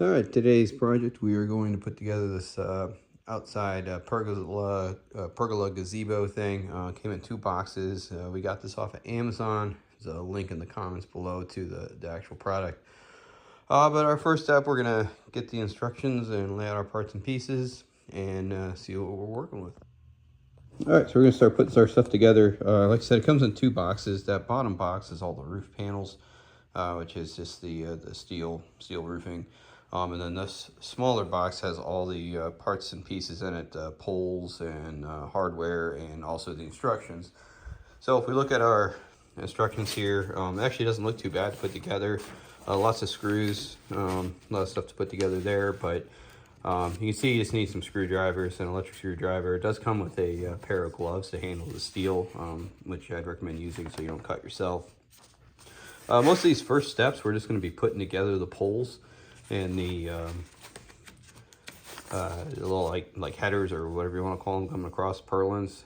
All right, today's project we are going to put together this outside pergola gazebo thing. Came in 2 boxes. We got this off of Amazon. There's a link in the comments below to the actual product. But our first step, we're gonna get the instructions and lay out our parts and pieces and see what we're working with. All right, so we're gonna start putting our stuff together. Like I said, it comes in 2 boxes. That bottom box is all the roof panels, which is just the steel roofing. And then this smaller box has all the parts and pieces in it, poles and hardware, and also the instructions. So if we look at our instructions here, it actually doesn't look too bad to put together. Lots of screws, a lot of stuff to put together there, but you can see you just need some screwdrivers, an electric screwdriver. It does come with a pair of gloves to handle the steel, which I'd recommend using so you don't cut yourself. Most of these first steps, we're just going to be putting together the poles and the little like headers or whatever you want to call them coming across purlins.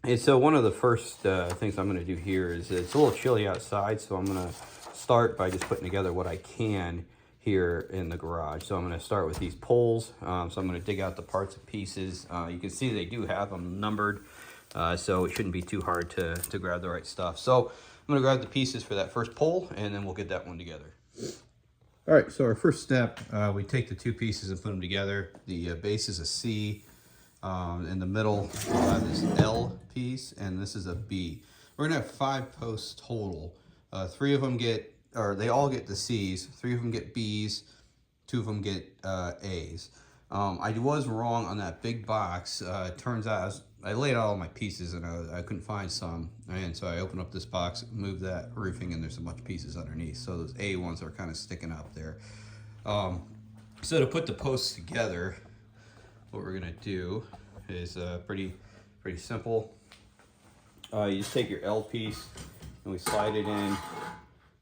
And so one of the first things I'm going to do here is it's a little chilly outside, so I'm going to start by just putting together what I can here in the garage. So I'm going to start with these poles. So I'm going to dig out the parts and pieces. You can see they do have them numbered, so it shouldn't be too hard to grab the right stuff. So I'm going to grab the pieces for that first pole, and then we'll get that one together. All right, so our first step, we take the 2 pieces and put them together. The base is a C. In the middle, we'll have this L piece, and this is a B. We're gonna have 5 posts total. 3 of them they all get the C's. 3 of them get B's. 2 of them get A's. I was wrong on that big box. It turns out I laid out all my pieces and I couldn't find some, and so I opened up this box, moved that roofing, and there's a bunch of pieces underneath. So those A ones are kind of sticking up there. So to put the posts together, what we're gonna do is pretty simple. You just take your L piece and we slide it in.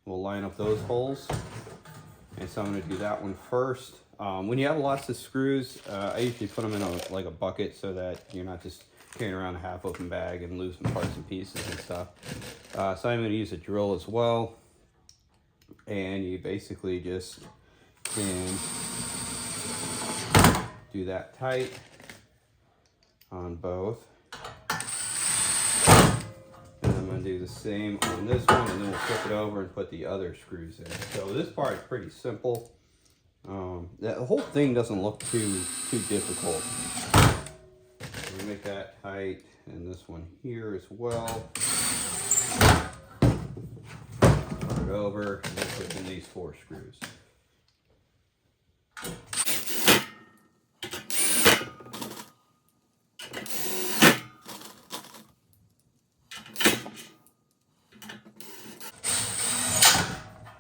We'll line up those holes, and so I'm gonna do that one first. When you have lots of screws, I usually put them in a bucket so that you're not just carrying around a half-open bag and losing parts and pieces and stuff. So I'm going to use a drill as well, and you basically just can do that tight on both. And I'm going to do the same on this one, and then we'll flip it over and put the other screws in. So this part is pretty simple. The whole thing doesn't look too difficult. We make that tight, and this one here as well. Turn it over, and then put in these 4 screws.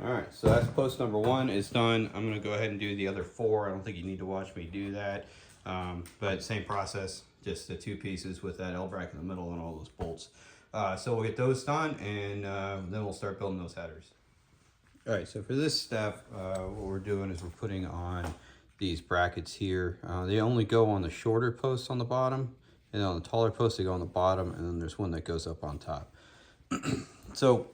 Alright, so that's post number 1 is done. I'm going to go ahead and do the other 4. I don't think you need to watch me do that. But same process, just the 2 pieces with that L bracket in the middle and all those bolts. So we'll get those done, and then we'll start building those headers. Alright, so for this step, what we're doing is we're putting on these brackets here. They only go on the shorter posts on the bottom, and on the taller posts they go on the bottom, and then there's one that goes up on top. So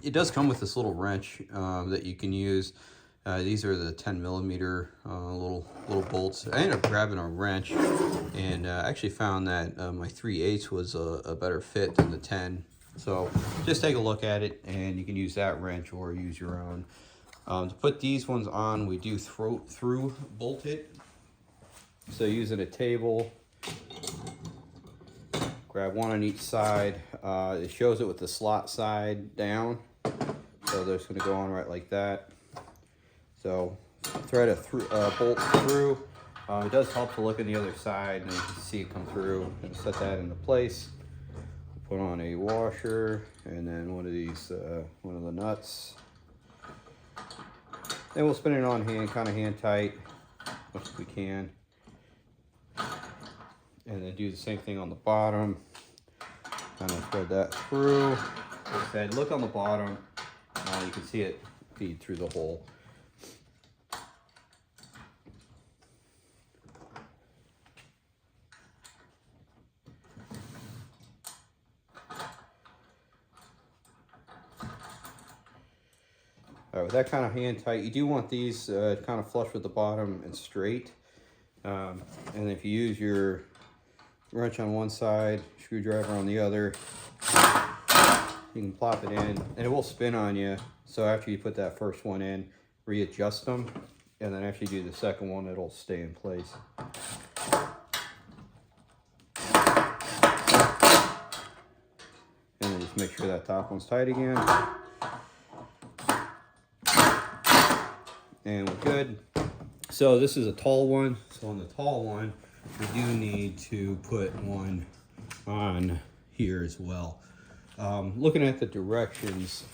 it does come with this little wrench that you can use. These are the 10mm little bolts. I ended up grabbing a wrench, and actually found that my 3/8 was a better fit than the 10. So just take a look at it, and you can use that wrench or use your own. To put these ones on, we do through bolt it. So using a table, grab one on each side. It shows it with the slot side down. So they're just going to go on right like that. So thread a bolt through. It does help to look on the other side and you can see it come through. And set that into place. Put on a washer and then one of these, one of the nuts. Then we'll spin it on hand, kind of hand tight, much as we can. And then do the same thing on the bottom. Kind of thread that through. Like I said, look on the bottom. You can see it feed through the hole. All right, with that kind of hand tight, you do want these kind of flush with the bottom and straight. And if you use your wrench on one side, screwdriver on the other, you can plop it in and it will spin on you. So after you put that first one in, readjust them, and then after you do the second one, it'll stay in place. And then just make sure that top one's tight again. And we're good. So this is a tall one. So on the tall one, we do need to put one on here as well. Looking at the directions,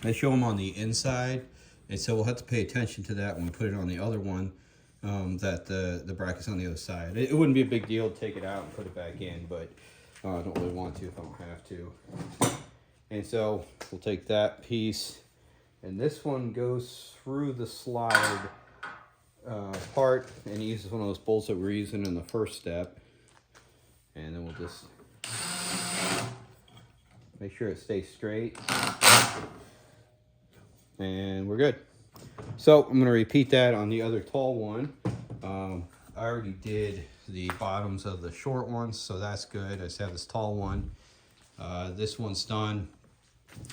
I show them on the inside, and so we'll have to pay attention to that when we put it on the other one, that the bracket's on the other side. It wouldn't be a big deal to take it out and put it back in, but I don't really want to if I don't have to. And so we'll take that piece, and this one goes through the slide part and uses one of those bolts that we're using in the first step. And then we'll just make sure it stays straight. And we're good. So I'm going to repeat that on the other tall one. I already did the bottoms of the short ones, so that's good. I just have this tall one. This one's done.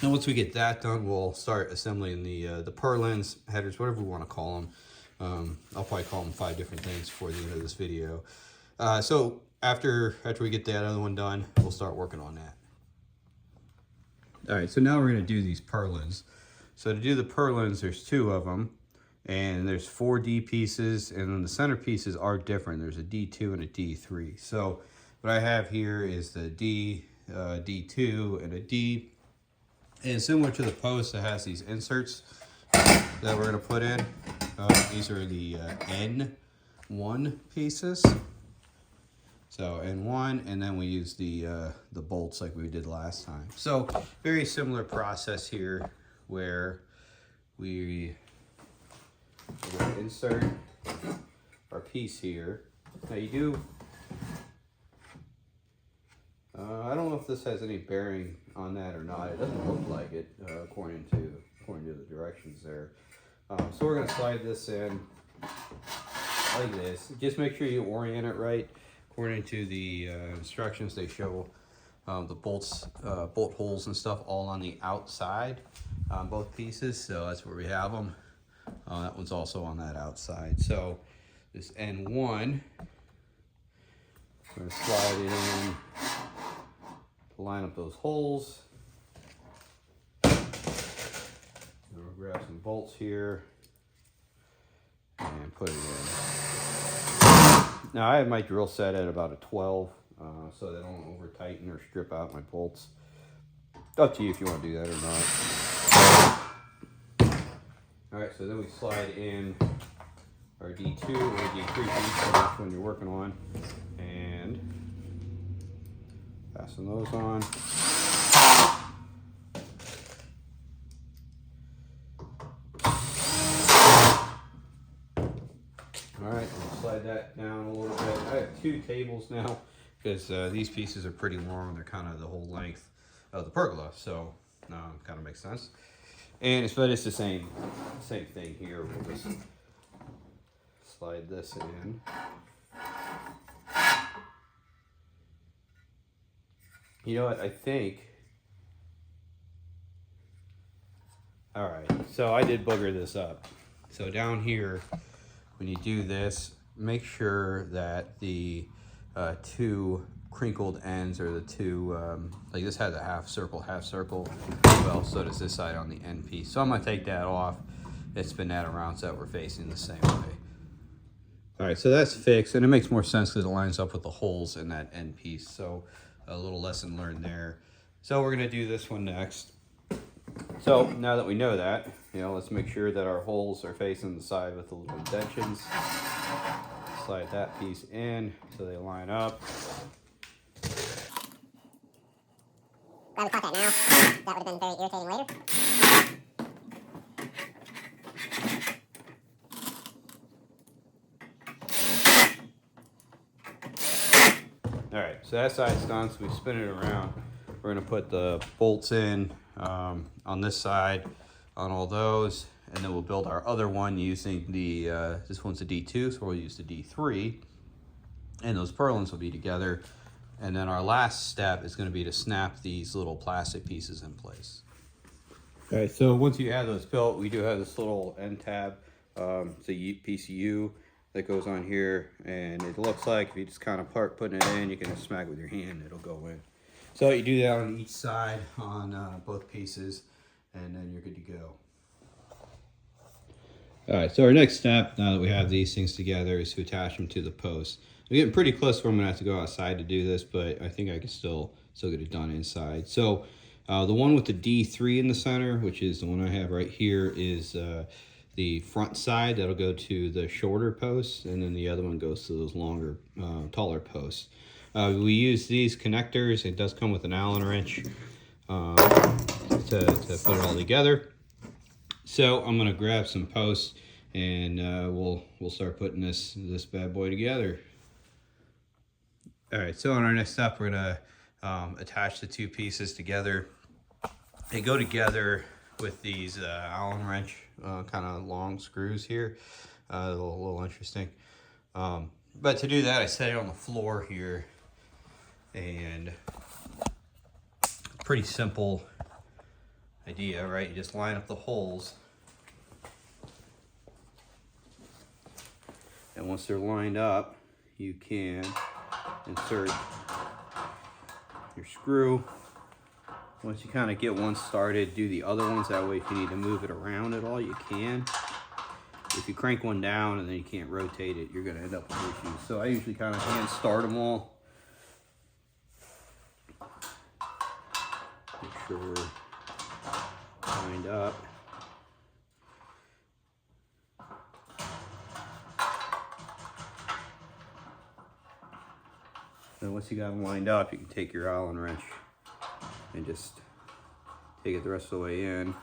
And once we get that done, we'll start assembling the purlins, headers, whatever we want to call them. I'll probably call them 5 different things before the end of this video. So after we get that other one done, we'll start working on that. All right, so now we're going to do these purlins. So to do the purlins, there's 2 of them, and there's 4 D pieces, and then the center pieces are different. There's a D2 and a D3. So what I have here is the D, D2, and a D. And similar to the post, it has these inserts that we're going to put in. These are the N1 pieces. So N1, and then we use the bolts like we did last time. So very similar process here, where we insert our piece here. Now you do, I don't know if this has any bearing on that or not. It doesn't look like it, according to the directions there. So we're going to slide this in like this. Just make sure you orient it right. According to the instructions, they show the bolts, bolt holes and stuff all on the outside on both pieces. So that's where we have them. That one's also on that outside. So this N1, we're going to slide it in to line up those holes. We'll grab some bolts here and put it in. Now I have my drill set at about a 12, so they don't over tighten or strip out my bolts. Up to you if you want to do that or not. All right, so then we slide in our D2 or D3 piece, which one you're working on, and fasten those on. All right, we'll slide that down a little bit. I have 2 tables now because these pieces are pretty long. They're kind of the whole length of the pergola, so kind of makes sense. And it's the same thing here. We'll just slide this in. You know what? I think. All right, so I did booger this up. So down here, when you do this, make sure that the 2 crinkled ends, or the 2, like this has a half circle, well, so does this side on the end piece. So I'm gonna take that off and spin that around so that we're facing the same way. All right, so that's fixed, and it makes more sense because it lines up with the holes in that end piece. So a little lesson learned there. So we're gonna do this one next. So now that we know that, let's make sure that our holes are facing the side with the little indentions. Slide that piece in so they line up. Glad we caught that now. That would have been very irritating later. All right, so that side's done, so we spin it around. We're gonna put the bolts in on this side. on all those. And then we'll build our other one using the, this one's a D2, so we'll use the D3. And those purlins will be together. And then our last step is going to be to snap these little plastic pieces in place. All right, so once you have those built, we do have this little end tab. It's a piece of U that goes on here, and it looks like if you just kind of putting it in, you can just smack it with your hand, it'll go in. So you do that on each side on both pieces, and then you're good to go. All right, so our next step, now that we have these things together, is to attach them to the post. I'm getting pretty close where I'm gonna have to go outside to do this, but I think I can still get it done inside. So the one with the D3 in the center, which is the one I have right here, is the front side. That'll go to the shorter posts, and then the other one goes to those longer, taller posts. We use these connectors. It does come with an Allen wrench to put it all together. So I'm gonna grab some posts, and we'll start putting this bad boy together. All right, so on our next step, we're gonna attach the two pieces together. They go together with these Allen wrench kind of long screws here. A little interesting. But to do that, I set it on the floor here, and pretty simple idea, right? You just line up the holes, and once they're lined up, you can insert your screw. Once you kind of get one started, do the other ones. That way, if you need to move it around at all, you can. If you crank one down and then you can't rotate it, you're going to end up with issues. So I usually kind of hand start them all. Make sure we're lined up. Then once you got them lined up, you can take your Allen wrench and just take it the rest of the way in.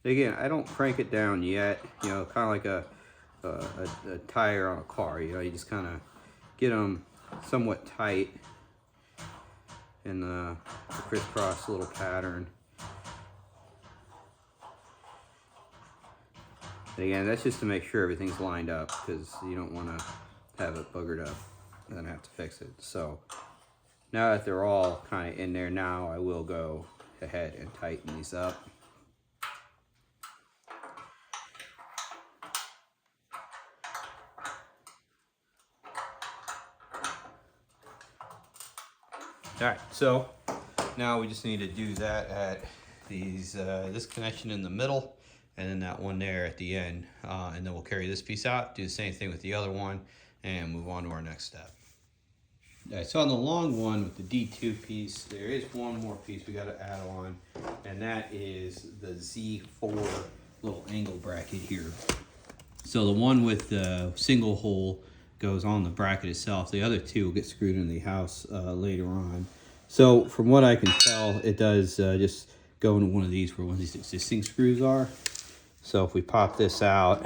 Again, I don't crank it down yet, you know, kind of like a tire on a car. You know, you just kind of get them somewhat tight in the crisscross little pattern. And again, that's just to make sure everything's lined up, because you don't want to have it buggered up and then have to fix it. So now that they're all kind of in there now, I will go ahead and tighten these up. All right, so now we just need to do that at these this connection in the middle, and then that one there at the end, and then we'll carry this piece out, do the same thing with the other one, and move on to our next step. All right, so on the long one with the D2 piece, there is one more piece we got to add on, and that is the Z4 little angle bracket here. So the one with the single hole goes on the bracket itself. The other two will get screwed in the house later on. So from what I can tell, it does just go into one of these where one of these existing screws are. So if we pop this out,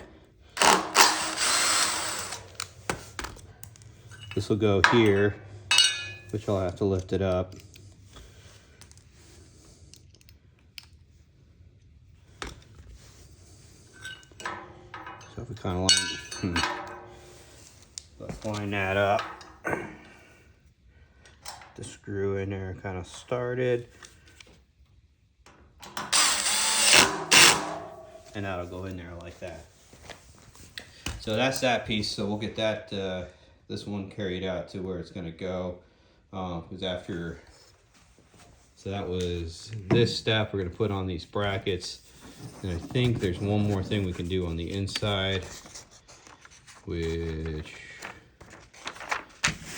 this will go here, which I'll have to lift it up. So if we kind of let's line that up. The screw in there kind of started. And that'll go in there like that. So that's that piece. So we'll get that this one carried out to where it's going to go. Because after, so that was this step. We're going to put on these brackets, and I think there's one more thing we can do on the inside, which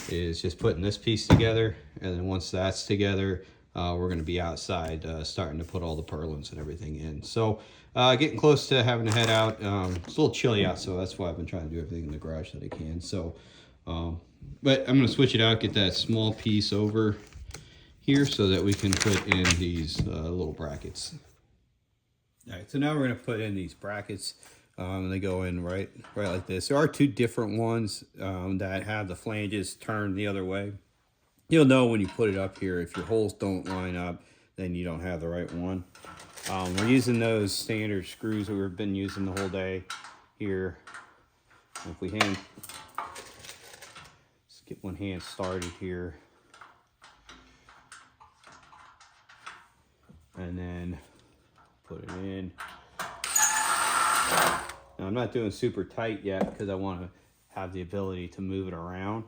is just putting this piece together. And then once that's together, we're going to be outside starting to put all the purlins and everything in. So getting close to having to head out. It's a little chilly out, so that's why I've been trying to do everything in the garage that I can. So but I'm going to switch it out, get that small piece over here so that we can put in these little brackets. All right, so now we're going to put in these brackets. They go in right like this. There are two different ones that have the flanges turned the other way. You'll know when you put it up here, if your holes don't line up, then you don't have the right one. We're using those standard screws that we've been using the whole day here. If we let's get one hand started here. And then put it in. Now I'm not doing super tight yet because I want to have the ability to move it around.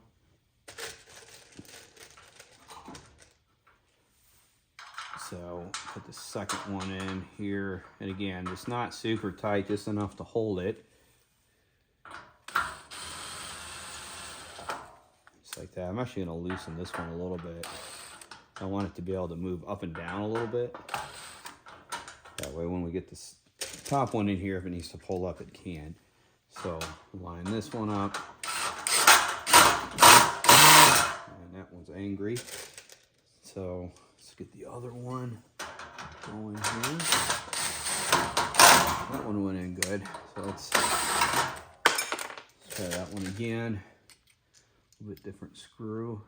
So put the second one in here, and again, it's not super tight, just enough to hold it. Just like that. I'm actually going to loosen this one a little bit. I want it to be able to move up and down a little bit. That way when we get this top one in here, if it needs to pull up, it can. So line this one up. And that one's angry. So let's get the other one going here. That one went in good. So let's try that one again. A little bit different screw.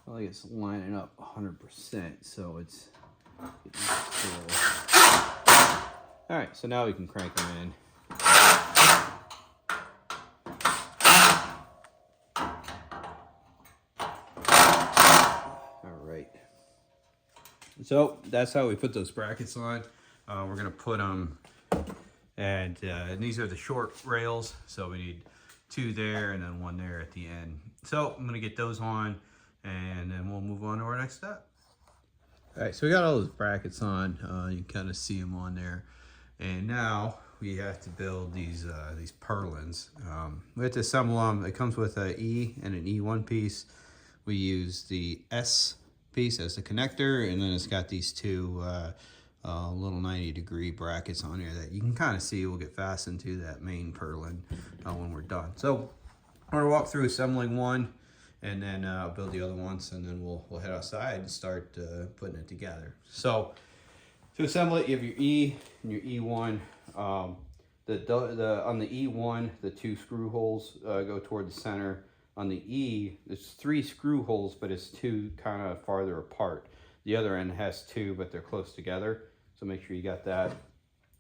I think it's lining up 100%, so it's all right. So now we can crank them in. All right. So that's how we put those brackets on. We're gonna put them, and these are the short rails, so we need 2 there and then 1 there at the end. So I'm gonna get those on, and then we'll move on to our next step. All right, so we got all those brackets on. You can kind of see them on there. And now we have to build these purlins. We have to assemble them. It comes with an E and an E1 piece. We use the S piece as the connector, and then it's got these 2 little 90-degree brackets on here that you can kind of see will get fastened to that main purlin when we're done. So I'm gonna walk through assembling one, and then I'll build the other ones, and then we'll head outside and start putting it together. So to assemble it, you have your E and your E1. On the E1, the 2 screw holes go toward the center. On the E, there's 3 screw holes, but it's 2 kind of farther apart. The other end has 2, but they're close together. So make sure you got that.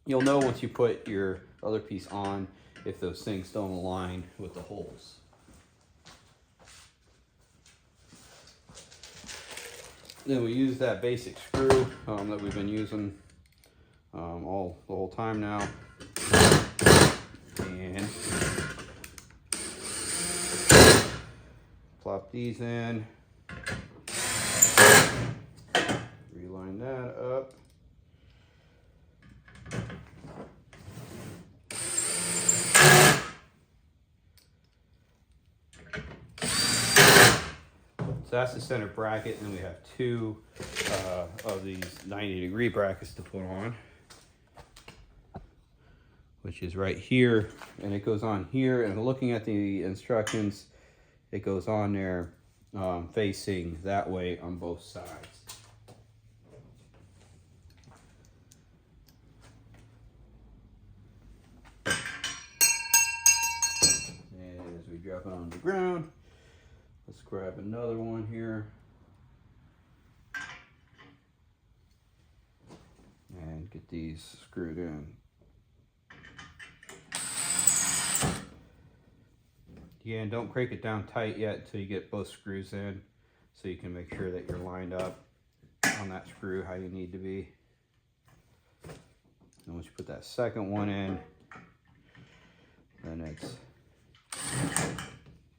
You'll know once you put your other piece on if those things don't align with the holes. Then we use that basic screw that we've been using the whole time now, and plop these in, reline that up. So that's the center bracket, and then we have 2 of these 90-degree brackets to put on, which is right here, and it goes on here. And looking at the instructions, it goes on there facing that way on both sides. And as we drop it on the ground, let's grab another one here and get these screwed in. Again, don't crank it down tight yet until you get both screws in, so you can make sure that you're lined up on that screw how you need to be. And once you put that second one in, then it's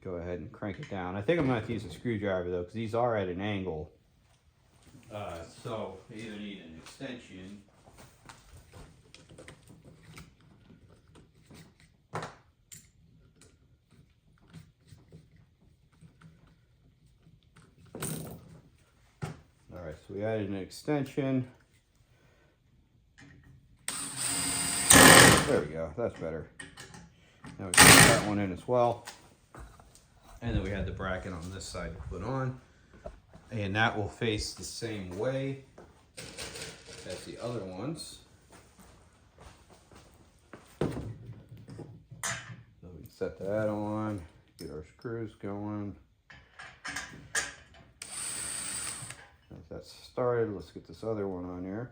go ahead and crank it down. I think I'm going to have to use a screwdriver though, because these are at an angle. So you either need an extension Alright, so we added an extension. There we go, that's better. Now we put that one in as well. And then we had the bracket on this side to put on. And that will face the same way as the other ones. So we can set that on, get our screws going. That's started. Let's get this other one on here.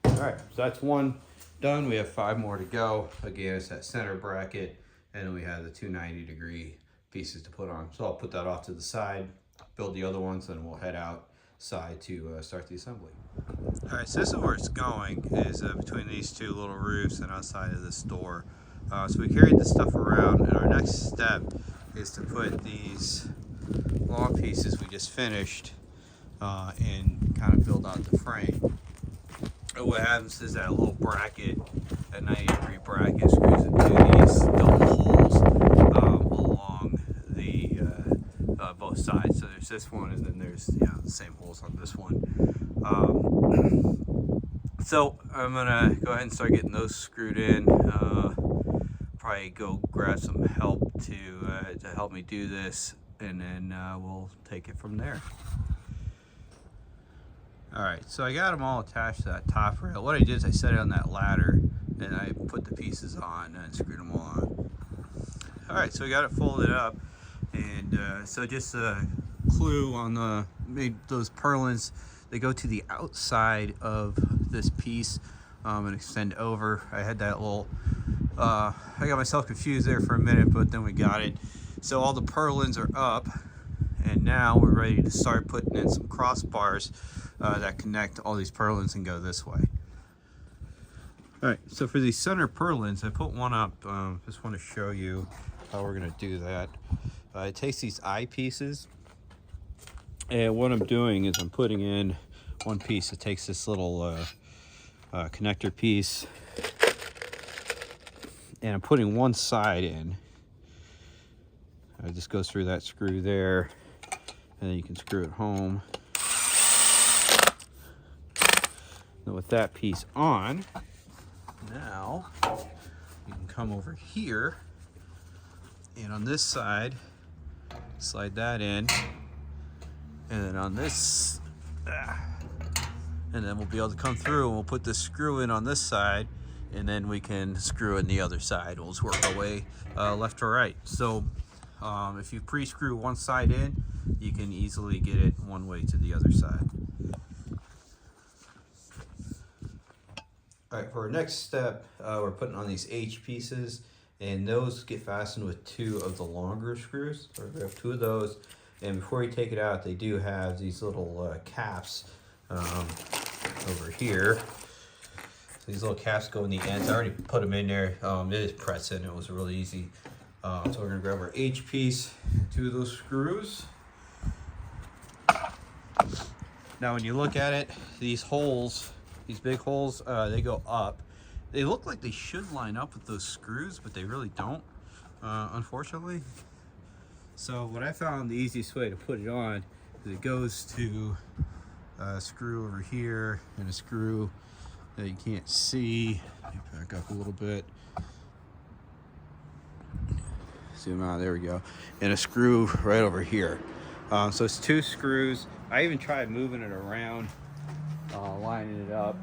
All right, so that's one done. We have 5 more to go. Again, it's that center bracket, and then we have the 290-degree pieces to put on. So I'll put that off to the side, build the other ones, and we'll head outside to start the assembly. All right, so this is where it's going, is between these 2 little roofs and outside of this door. So we carried this stuff around, and our next step is to put these long pieces we just finished and kind of build out the frame. What happens is that little bracket, that 90-degree bracket, screws into these double holes along the both sides. So there's this one, and then there's the same holes on this one. So I'm gonna go ahead and start getting those screwed in. Probably go grab some help to help me do this, and then we'll take it from there. Alright, so I got them all attached to that top rail. What I did is I set it on that ladder, and I put the pieces on and screwed them all on. Alright, so we got it folded up, and so just a clue on those purlins, they go to the outside of this piece and extend over. I had that little, I got myself confused there for a minute, but then we got it. So all the purlins are up, and now we're ready to start putting in some crossbars that connect all these purlins and go this way. Alright, so for these center purlins, I put one up, just want to show you how we're going to do that. It takes these eyepieces, and what I'm doing is I'm putting in one piece. It takes this little connector piece, and I'm putting one side in. It just goes through that screw there, and then you can screw it home. Now with that piece on, now you can come over here, and on this side, slide that in, and then on this, and then we'll be able to come through, and we'll put this screw in on this side, and then we can screw in the other side. We'll just work our way left to right. So if you pre-screw one side in, you can easily get it one way to the other side. All right, for our next step, we're putting on these H pieces, and those get fastened with 2 of the longer screws. So we have 2 of those, and before you take it out, they do have these little caps over here. So these little caps go in the ends. I already put them in there. It is pressing. It was really easy. So we're gonna grab our H piece, 2 of those screws. Now, when you look at it, these holes, these big holes, they go up. They look like they should line up with those screws, but they really don't, unfortunately. So what I found the easiest way to put it on is it goes to a screw over here and a screw that you can't see. Let me back up a little bit. Zoom out, there we go. And a screw right over here. So it's 2 screws. I even tried moving it around, lining it up.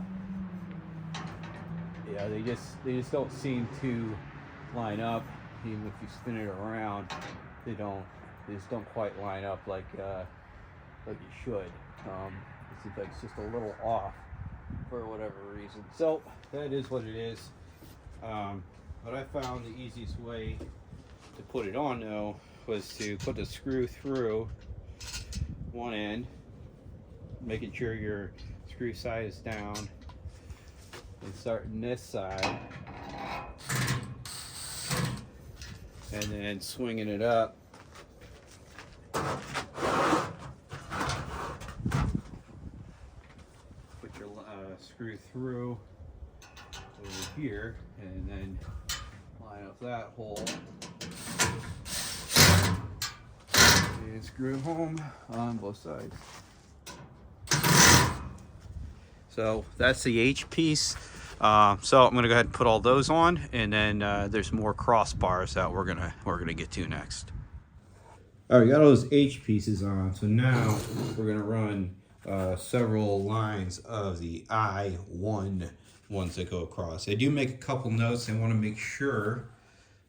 Yeah, they just don't seem to line up. Even if you spin it around, they just don't quite line up like you should. It seems like it's just a little off for whatever reason. So that is what it is. But I found the easiest way to put it on though was to put the screw through one end, making sure your screw side is down, and starting this side, and then swinging it up. Put your screw through over here, and then line up that hole. And screw it home on both sides. So that's the H piece. So I'm gonna go ahead and put all those on, and then there's more crossbars that we're gonna get to next. All right, we got all those H pieces on. So now we're gonna run several lines of the I1 ones that go across. I do make a couple notes. I want to make sure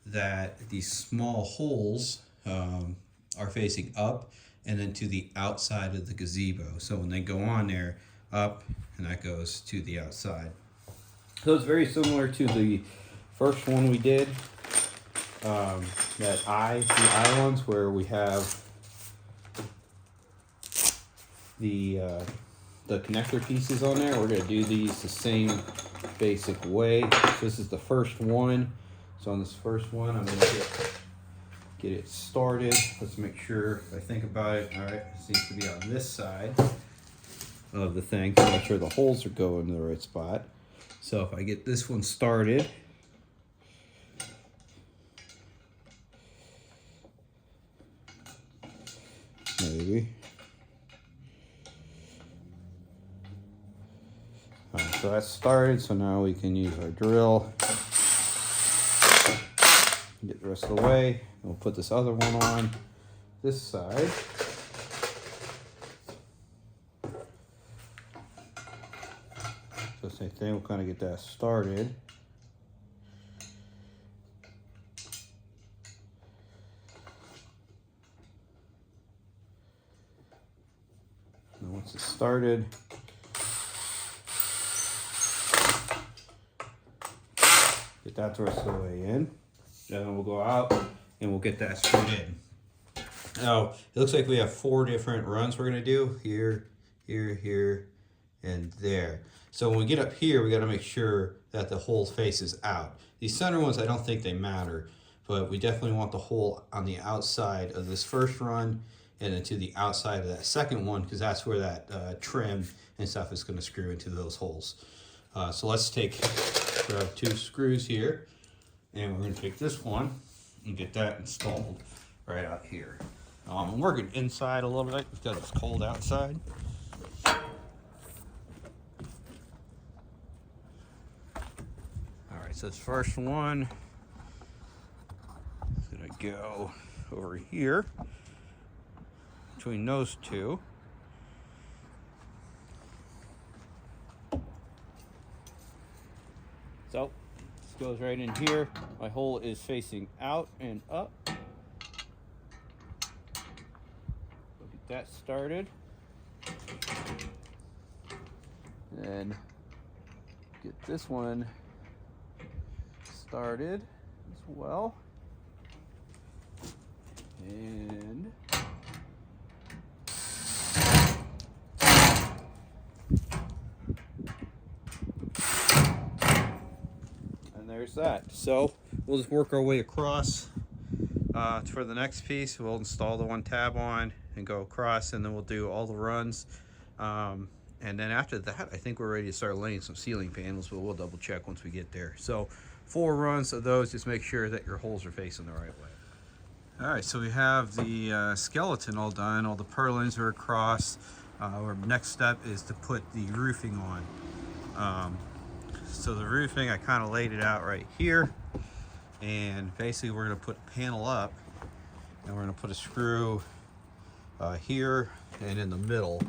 that these small holes are facing up and then to the outside of the gazebo. So when they go on there, up, and that goes to the outside. So it's very similar to the first one we did, the eye ones, where we have the connector pieces on there. We're going to do these the same basic way. So this is the first one. So on this first one, I'm going to get it started. Let's make sure, if I think about it, all right, it seems to be on this side of the thing to make sure the holes are going in the right spot. So if I get this one started, maybe. All right, so that's started. So now we can use our drill. Get the rest of the way. We'll put this other one on this side. So same thing, we'll kind of get that started. And once it's started, get that the rest of the way in. Then we'll go out and we'll get that screwed in. Now, it looks like we have 4 different runs we're gonna do. Here, here, here, and there. So when we get up here, we gotta make sure that the hole faces out. These center ones, I don't think they matter, but we definitely want the hole on the outside of this first run and then to the outside of that second one, because that's where that trim and stuff is gonna screw into those holes. So let's grab 2 screws here. And we're going to take this one and get that installed right out here. I'm working inside a little bit because it's cold outside. All right, so this first one is going to go over here between those 2. So goes right in here. My hole is facing out and up. We'll get that started. Then get this one started as well. And there's that. So we'll just work our way across for the next piece. We'll install the one tab on and go across, and then we'll do all the runs. And then after that, I think we're ready to start laying some ceiling panels, but we'll double check once we get there. So 4 runs of those. Just make sure that your holes are facing the right way. All right, so we have the skeleton all done. All the purlins are across. Our next step is to put the roofing on. So the roofing, I kind of laid it out right here, and basically we're going to put a panel up, and we're going to put a screw here and in the middle.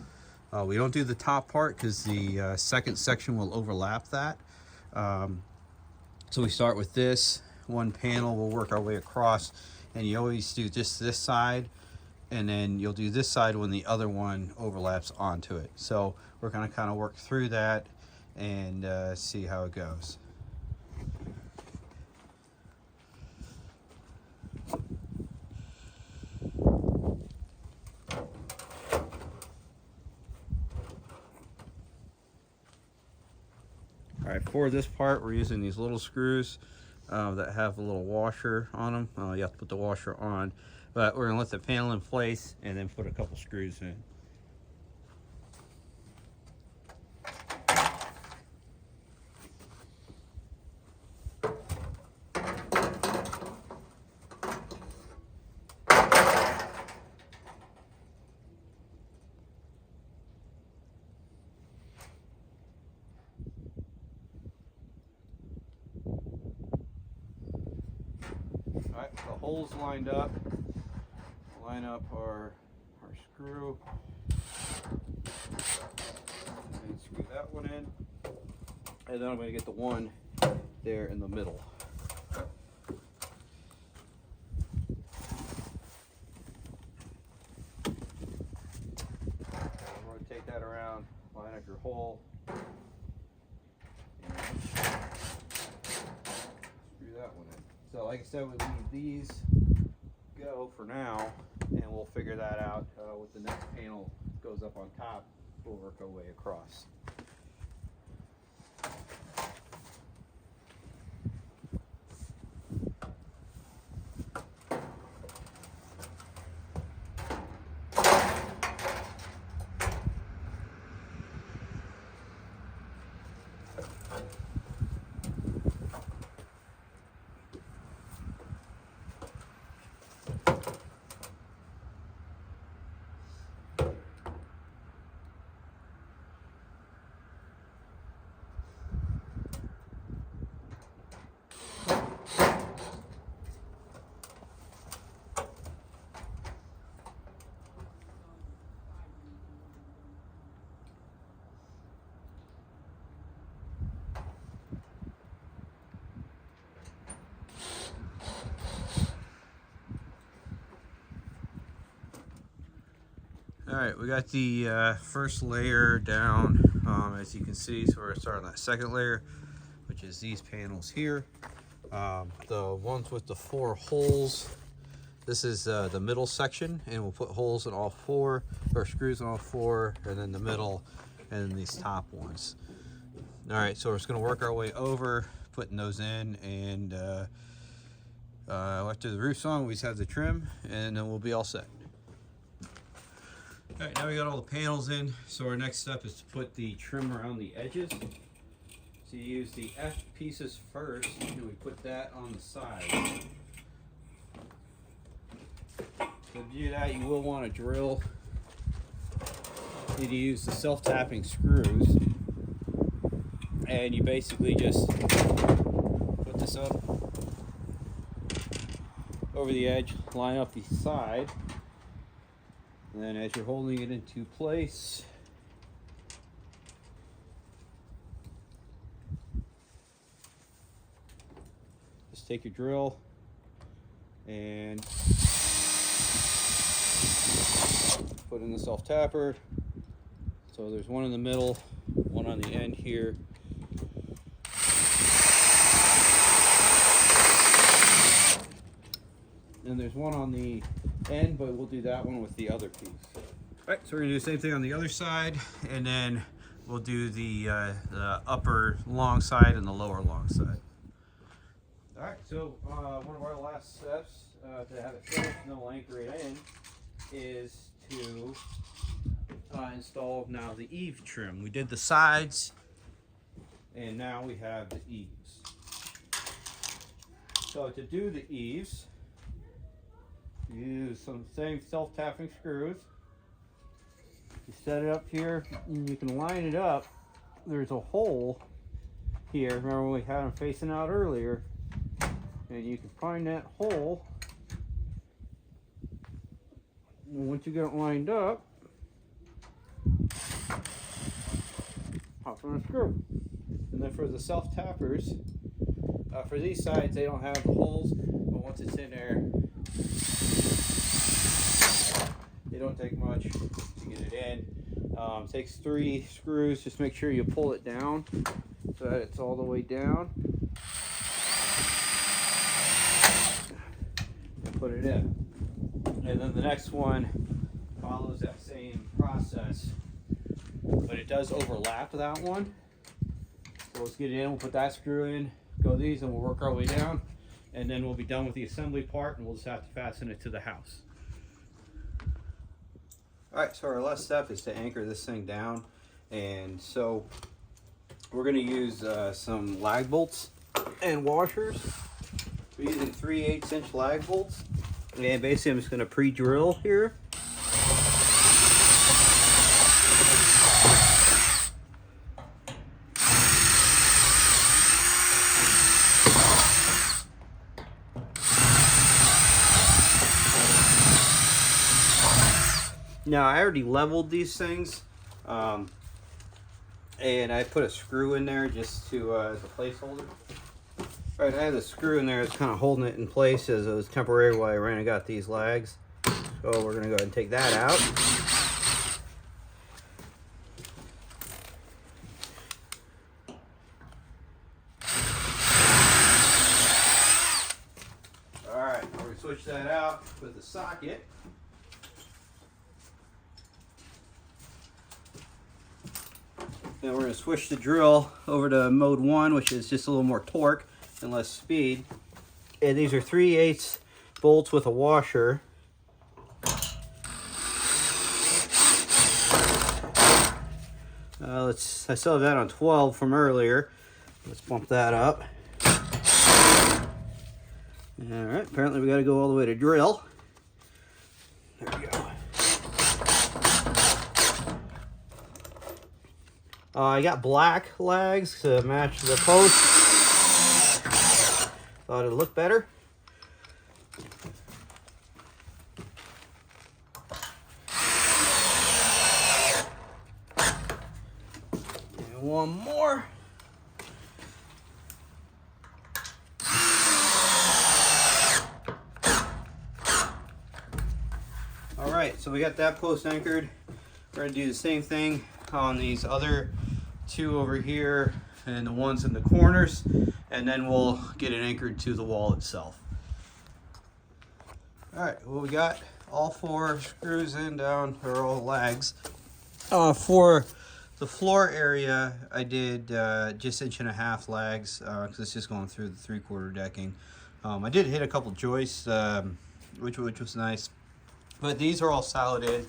We don't do the top part because the second section will overlap that. So we start with this one panel. We'll work our way across, and you always do just this side, and then you'll do this side when the other one overlaps onto it. So we're going to kind of work through that and see how it goes. All right, for this part, we're using these little screws that have a little washer on them. You have to put the washer on, but we're gonna let the panel in place and then put a couple screws in. Alright, the holes lined up. Line up our screw. And screw that one in. And then I'm going to get the one there in the middle. Rotate that around, line up your hole, and screw that one in. So like I said, we leave these go for now, and we'll figure that out with the next panel goes up on top. We'll work our way across. All right, we got the first layer down, as you can see. So we're starting that second layer, which is these panels here. The ones with the 4 holes, this is the middle section, and we'll put holes in all 4, or screws in all 4, and then the middle, and then these top ones. All right, so we're just gonna work our way over, putting those in, and after the roof's on, we just have the trim, and then we'll be all set. All right, now we got all the panels in, so our next step is to put the trim around the edges. So you use the F pieces first, and we put that on the side. To do that, you will want to drill. You need to use the self-tapping screws, and you basically just put this up over the edge, line up the side. And then as you're holding it into place, just take your drill and put in the self-tapper. So there's one in the middle, one on the end here. And there's one on the end, but we'll do that one with the other piece. All right, so we're gonna do the same thing on the other side, and then we'll do the upper long side and the lower long side. All right, so one of our last steps to have it finished and then we'll anchor it in is to install now the eave trim. We did the sides, and now we have the eaves. So to do the eaves, use some same self-tapping screws. You set it up here, and you can line it up. There's a hole here. Remember when we had them facing out earlier? And you can find that hole. And once you get it lined up, pop on a screw. And then for the self-tappers, for these sides, they don't have the holes, but once it's in there, they don't take much to get it in. Takes 3 screws. Just make sure you pull it down so that it's all the way down. And put it in. And then the next one follows that same process, but it does overlap that one. So let's get it in. We'll put that screw in, go these, and we'll work our way down. And then we'll be done with the assembly part, and we'll just have to fasten it to the house. All right, so our last step is to anchor this thing down. And so we're gonna use some lag bolts and washers. We're using 3/8 inch lag bolts. And basically I'm just gonna pre-drill here. Now I already leveled these things, and I put a screw in there just to as a placeholder. All right, I have the screw in there. It's kind of holding it in place as it was temporary while I ran and got these lags. So we're gonna go ahead and take that out. All right, we're gonna switch that out with the socket. Then we're going to switch the drill over to mode 1, which is just a little more torque and less speed. And these are 3/8 bolts with a washer. I still have that on 12 from earlier. Let's bump that up. All right, apparently we got to go all the way to drill. There we go. I got black lags to match the post. Thought it'd look better. And one more. All right, so we got that post anchored. We're gonna do the same thing on these other 2 over here and the ones in the corners, and then we'll get it anchored to the wall itself. All right, well, we got all 4 screws in down, or all lags. For the floor area, I did just 1.5 lags because it's just going through the 3/4 decking. I did hit a couple joists, which was nice, but these are all solid in.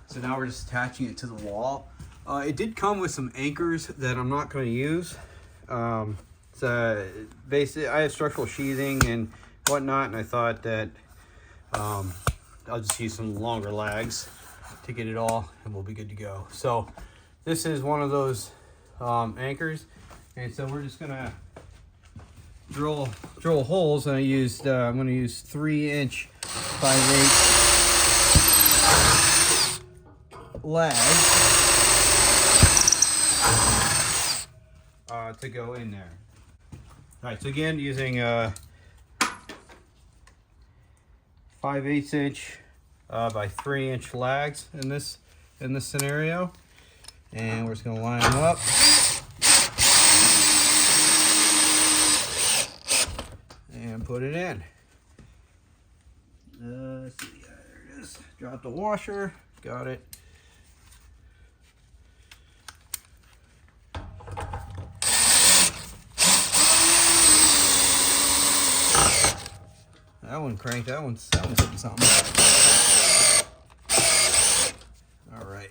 So now we're just attaching it to the wall. It did come with some anchors that I'm not going to use. So basically, I have structural sheathing and whatnot, and I thought that I'll just use some longer lags to get it all, and we'll be good to go. So this is one of those anchors, and so we're just gonna drill holes. And I'm going to use 3-inch 5/8 lags. To go in there. All right, so again, using 5/8 inch by 3-inch lags in this scenario, and we're just going to line them up and put it in. Let's see, there it is. Drop the washer, got it. That one cranked. That one's hitting something. All right.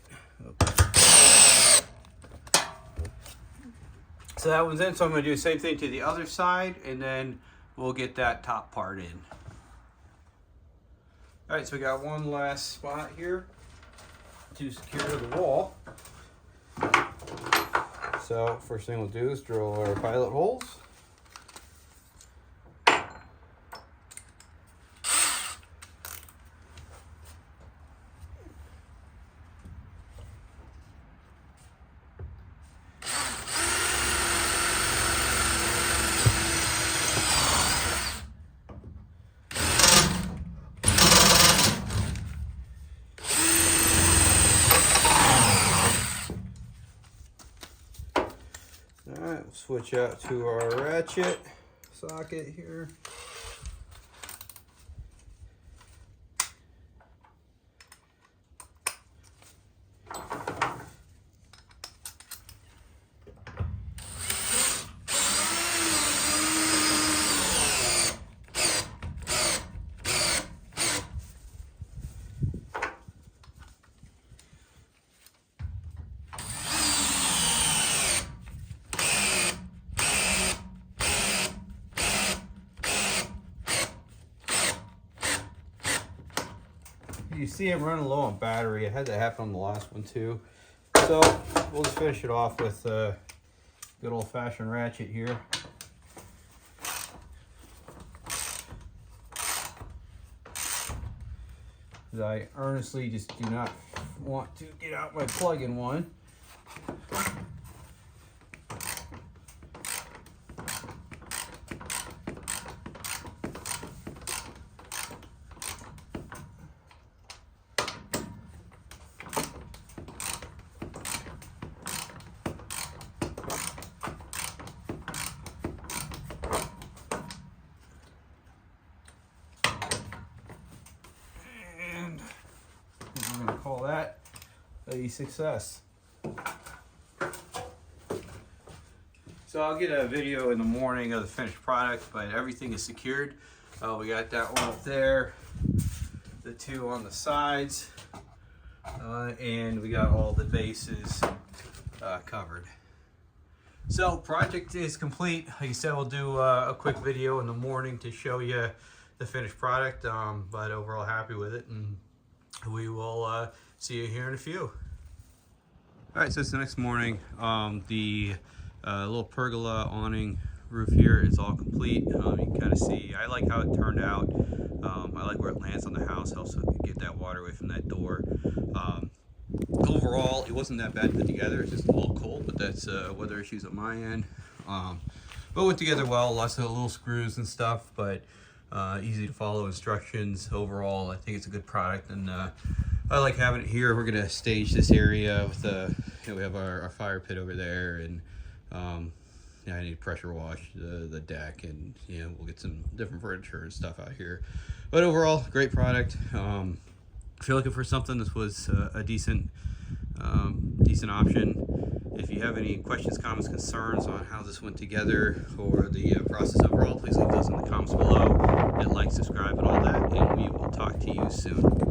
So that one's in. So I'm going to do the same thing to the other side, and then we'll get that top part in. All right. So we got one last spot here to secure to the wall. So first thing we'll do is drill our pilot holes. Alright, we'll switch out to our ratchet socket here. You see I'm running low on battery. It had that happen on the last one too. So we'll just finish it off with a good old-fashioned ratchet here. I earnestly just do not want to get out my plug-in one. that a success. So I'll get a video in the morning of the finished product, but everything is secured. We got that one up there, the two on the sides, and we got all the bases covered. So project is complete. Like I said, we'll do a quick video in the morning to show you the finished product, but overall happy with it, and we will see you here in a few. All right, so it's the next morning. The little pergola awning roof here is all complete. You can kind of see, I like how it turned out. I like where it lands on the house, helps get that water away from that door. Overall, it wasn't that bad put together. It's just a little cold, but that's weather issues at my end. But it went together well, lots of little screws and stuff, but easy to follow instructions. Overall, I think it's a good product, and I like having it here. We're gonna stage this area with we have our fire pit over there, and I need to pressure wash the deck, and we'll get some different furniture and stuff out here. But overall, great product. If you're looking for something, this was a decent option. If you have any questions, comments, concerns on how this went together or the process overall, please leave those in the comments below. Hit like, subscribe, and all that, and we will talk to you soon.